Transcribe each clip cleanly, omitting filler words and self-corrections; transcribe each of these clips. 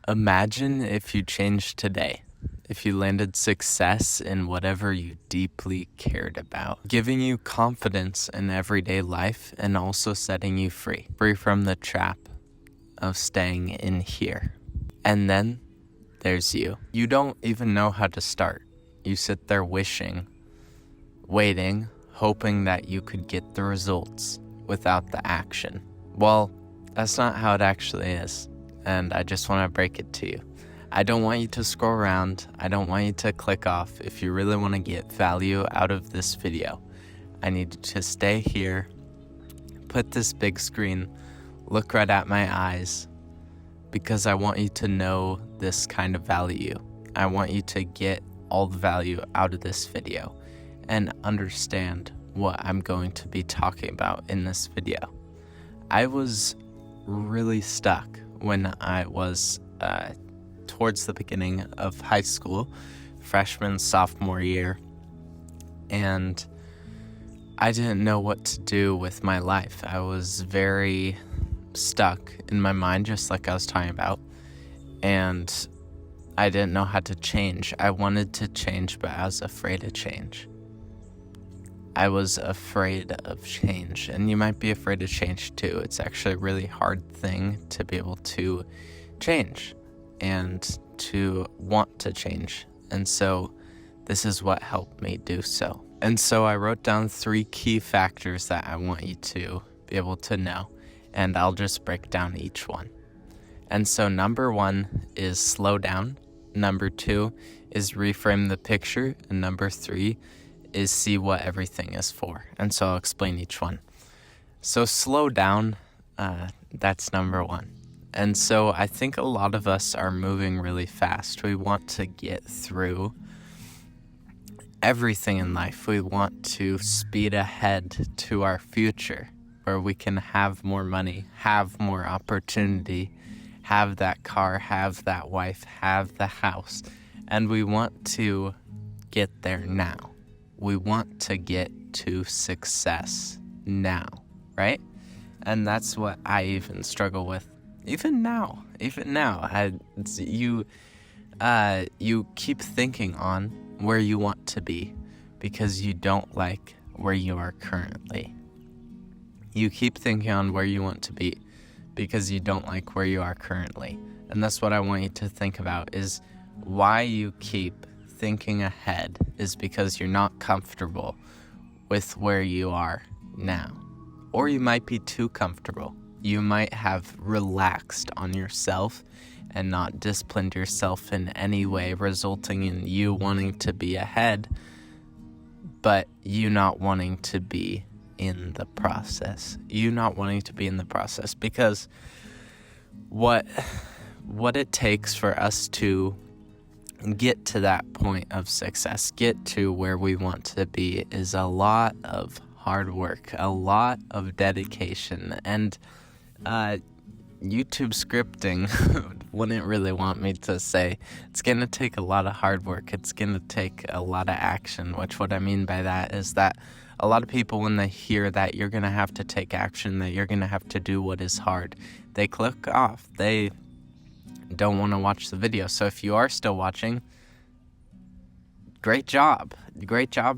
Imagine if you changed today, if you landed success in whatever you deeply cared about, giving you confidence in everyday life and also setting you free from the trap of staying in here. And then there's you. You don't even know how to start. You sit there wishing, waiting, hoping that you could get the results without the action. Well, that's not how it actually is. And I just want to break it to you. I don't want you to scroll around. I don't want you to click off. If you really want to get value out of this video, I need you to stay here, put this big screen, look right at my eyes, because I want you to know this kind of value. I want you to get all the value out of this video and understand what I'm going to be talking about in this video. I was really stuck when I was towards the beginning of high school, freshman, sophomore year, and I didn't know what to do with my life. I was very stuck in my mind, just like I was talking about, and I didn't know how to change. I wanted to change, but I was afraid to change. I was afraid of change, and you might be afraid of change too. It's actually a really hard thing to be able to change and to want to change. And so this is what helped me do so. And so I wrote down 3 key factors that I want you to be able to know, and I'll just break down each one. And so number 1 is slow down. Number 2 is reframe the picture. And number 3 is see what everything is for. And so I'll explain each one. So slow down, that's number 1. And so I think a lot of us are moving really fast. We want to get through everything in life. We want to speed ahead to our future where we can have more money, have more opportunity, have that car, have that wife, have the house. And we want to get there now. We want to get to success now, right? And that's what I even struggle with. Even now, you keep thinking on where you want to be because you don't like where you are currently. You keep thinking on where you want to be because you don't like where you are currently. And that's what I want you to think about, is why you keep thinking ahead is because you're not comfortable with where you are now. Or you might be too comfortable. You might have relaxed on yourself and not disciplined yourself in any way, resulting in you wanting to be ahead, but you not wanting to be in the process. You not wanting to be in the process, because what it takes for us to get to that point of success, get to where we want to be, is a lot of hard work, a lot of dedication, and YouTube scripting wouldn't really want me to say it's going to take a lot of hard work. It's going to take a lot of action, which what I mean by that is that a lot of people, when they hear that you're going to have to take action, that you're going to have to do what is hard, they click off. They don't want to watch the video. So if you are still watching, great job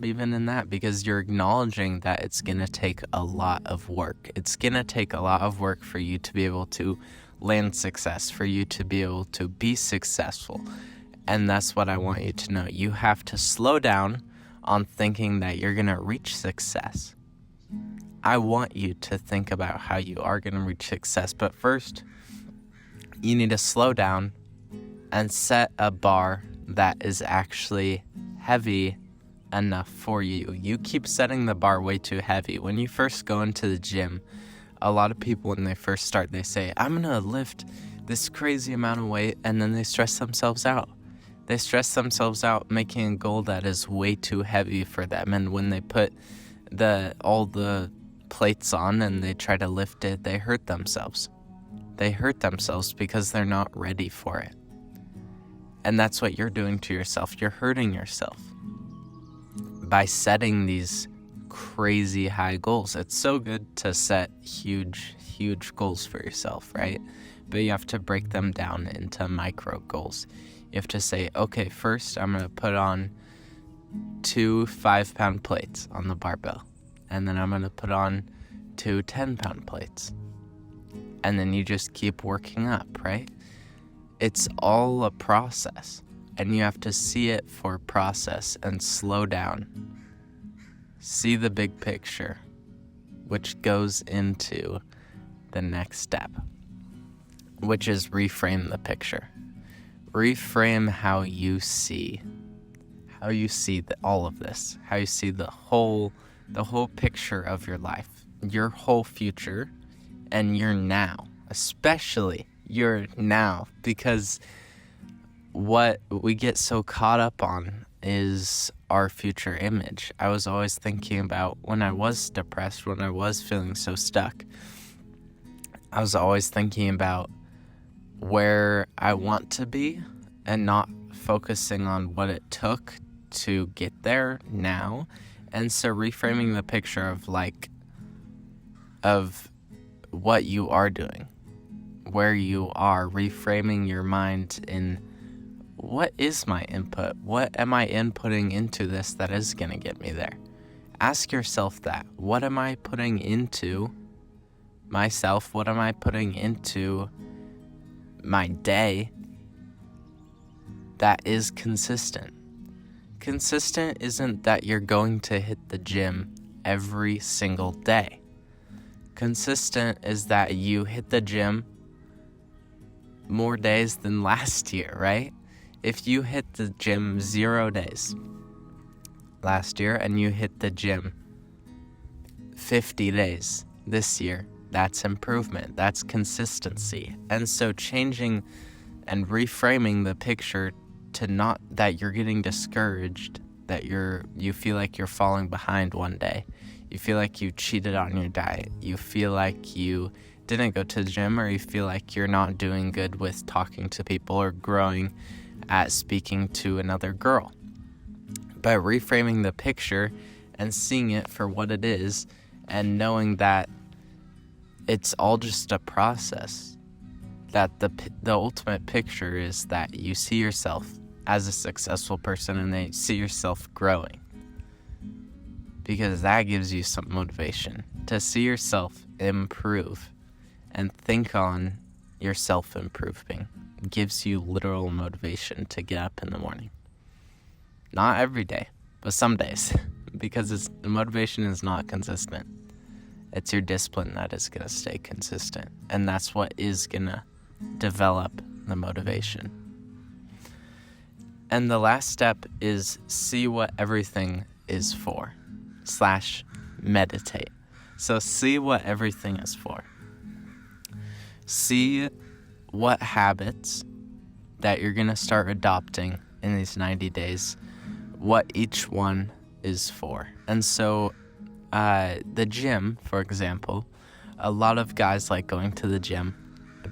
even in that, because you're acknowledging that it's going to take a lot of work. It's going to take a lot of work for you to be able to land success, for you to be able to be successful. And that's what I want you to know. You have to slow down on thinking that you're going to reach success. I want you to think about how you are going to reach success, but first you need to slow down and set a bar that is actually heavy enough for you. You keep setting the bar way too heavy. When you first go into the gym, a lot of people, when they first start, they say, I'm going to lift this crazy amount of weight, and then they stress themselves out. They stress themselves out making a goal that is way too heavy for them, and when they put all the plates on and they try to lift it, they hurt themselves. They hurt themselves because they're not ready for it. And that's what you're doing to yourself. You're hurting yourself by setting these crazy high goals. It's so good to set huge goals for yourself, right? but you have to break them down into micro goals. You have to say, okay, first I'm going to put on 2 5-pound plates on the barbell, and then I'm going to put on 2 10-pound plates. And then you just keep working up, right? It's all a process, and you have to see it for process and slow down. See the big picture, which goes into the next step, which is reframe the picture. Reframe how you see all of this, how you see the whole picture of your life, your whole future, and your now, especially your now, because what we get so caught up on is our future image. I was always thinking about when I was depressed, when I was feeling so stuck, I was always thinking about where I want to be and not focusing on what it took to get there now. And so reframing the picture of what you are doing, where you are, reframing your mind in what is my input? What am I inputting into this that is going to get me there? Ask yourself that. What am I putting into myself? What am I putting into my day that is consistent? Consistent isn't that you're going to hit the gym every single day. Consistent is that you hit the gym more days than last year, right? If you hit the gym 0 days last year and you hit the gym 50 days this year, that's improvement, that's consistency. And so changing and reframing the picture to not that you're getting discouraged, that you feel like you're falling behind one day, you feel like you cheated on your diet, you feel like you didn't go to the gym, or you feel like you're not doing good with talking to people or growing at speaking to another girl. By reframing the picture and seeing it for what it is, and knowing that it's all just a process, that the ultimate picture is that you see yourself as a successful person and then you see yourself growing, because that gives you some motivation to see yourself improve and think on yourself improving. Gives you literal motivation to get up in the morning. Not every day, but some days, because the motivation is not consistent. It's your discipline that is going to stay consistent, and that's what is going to develop the motivation. And the last step is see what everything is for, / meditate. So see what everything is for. See what habits that you're going to start adopting in these 90 days, what each one is for. And so the gym, for example, a lot of guys like going to the gym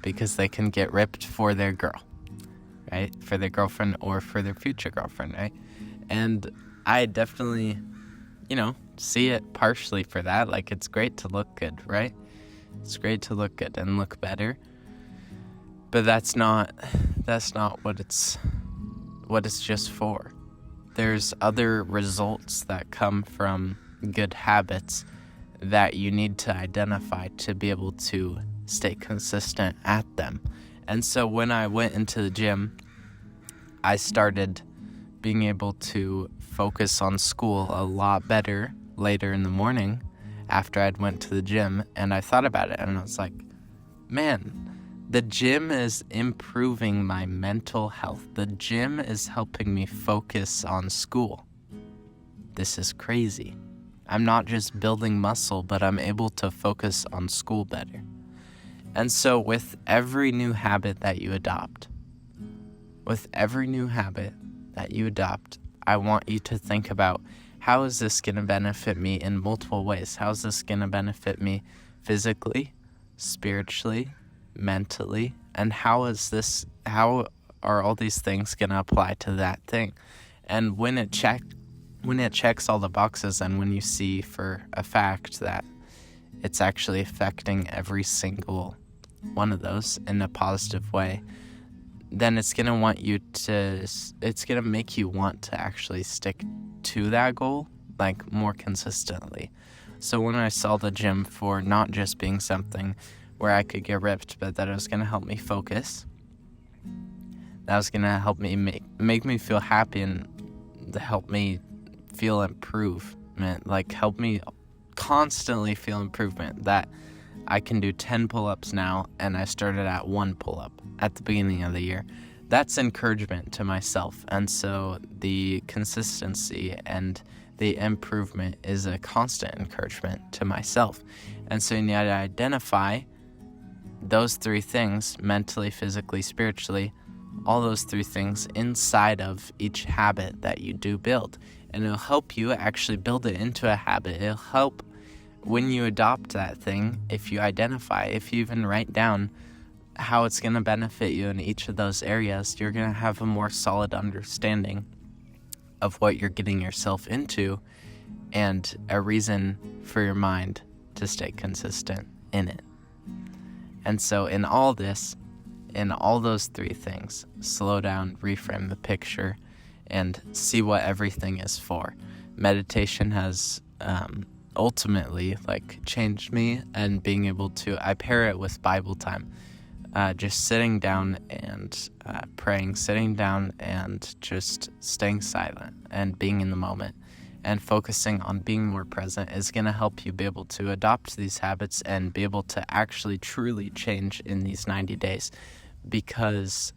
because they can get ripped for their girl, right? For their girlfriend or for their future girlfriend, right? And I definitely, see it partially for that. Like, it's great to look good, right? It's great to look good and look better. But that's not what it's just for. There's other results that come from good habits that you need to identify to be able to stay consistent at them. And so when I went into the gym, I started being able to focus on school a lot better later in the morning after I'd went to the gym, and I thought about it and I was like, man, the gym is improving my mental health. The gym is helping me focus on school. This is crazy. I'm not just building muscle, but I'm able to focus on school better. And so with every new habit that you adopt, I want you to think about, how is this going to benefit me in multiple ways? How is this going to benefit me physically, spiritually, mentally, and how are all these things going to apply to that thing? And when it checks all the boxes, and when you see for a fact that it's actually affecting every single one of those in a positive way, then it's going to make you want to actually stick to that goal, like, more consistently. So when I saw the gym for not just being something where I could get ripped, but that it was going to help me focus, that was going to help me make me feel happy and help me feel improvement, like help me constantly feel improvement, that I can do 10 pull-ups now, and I started at 1 pull-up at the beginning of the year. That's encouragement to myself. And so the consistency and the improvement is a constant encouragement to myself. And so you need to identify those 3 things, mentally, physically, spiritually, all those 3 things inside of each habit that you do build. And it'll help you actually build it into a habit. It'll help when you adopt that thing, if you identify, if you even write down how it's going to benefit you in each of those areas, you're going to have a more solid understanding of what you're getting yourself into and a reason for your mind to stay consistent in it. And so in all this, in all those 3 things, slow down, reframe the picture, and see what everything is for. Meditation has ultimately changed me, and being able to, I pair it with Bible time, just sitting down and praying, sitting down and just staying silent and being in the moment and focusing on being more present is going to help you be able to adopt these habits and be able to actually truly change in these 90 days. Because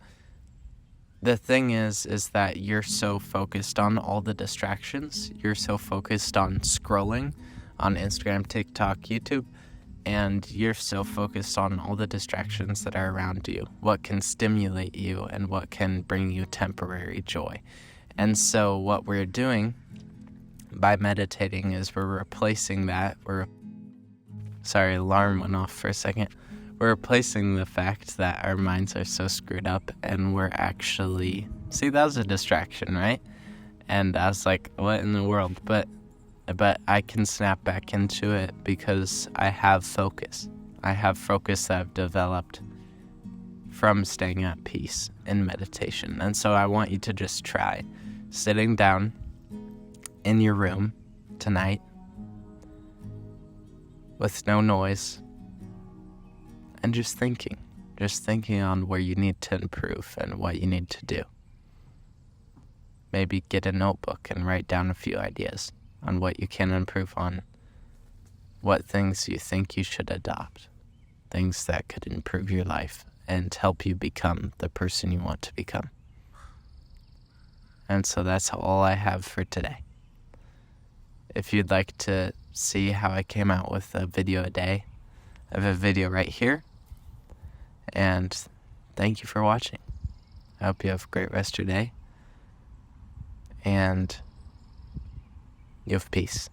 the thing is that you're so focused on all the distractions, you're so focused on scrolling on Instagram, TikTok, YouTube, and you're so focused on all the distractions that are around you, what can stimulate you and what can bring you temporary joy. And so what we're doing by meditating is we're replacing that. Sorry, alarm went off for a second. We're replacing the fact that our minds are so screwed up, and we're actually, see, that was a distraction, right? And I was like, what in the world? But I can snap back into it because I have focus. I have focus that I've developed from staying at peace in meditation. And so I want you to just try sitting down in your room tonight with no noise and just thinking on where you need to improve and what you need to do. Maybe get a notebook and write down a few ideas on what you can improve on, what things you think you should adopt, things that could improve your life and help you become the person you want to become. And so that's all I have for today. If you'd like to see how I came out with a video a day, I have a video right here. And thank you for watching. I hope you have a great rest of your day. And you have peace.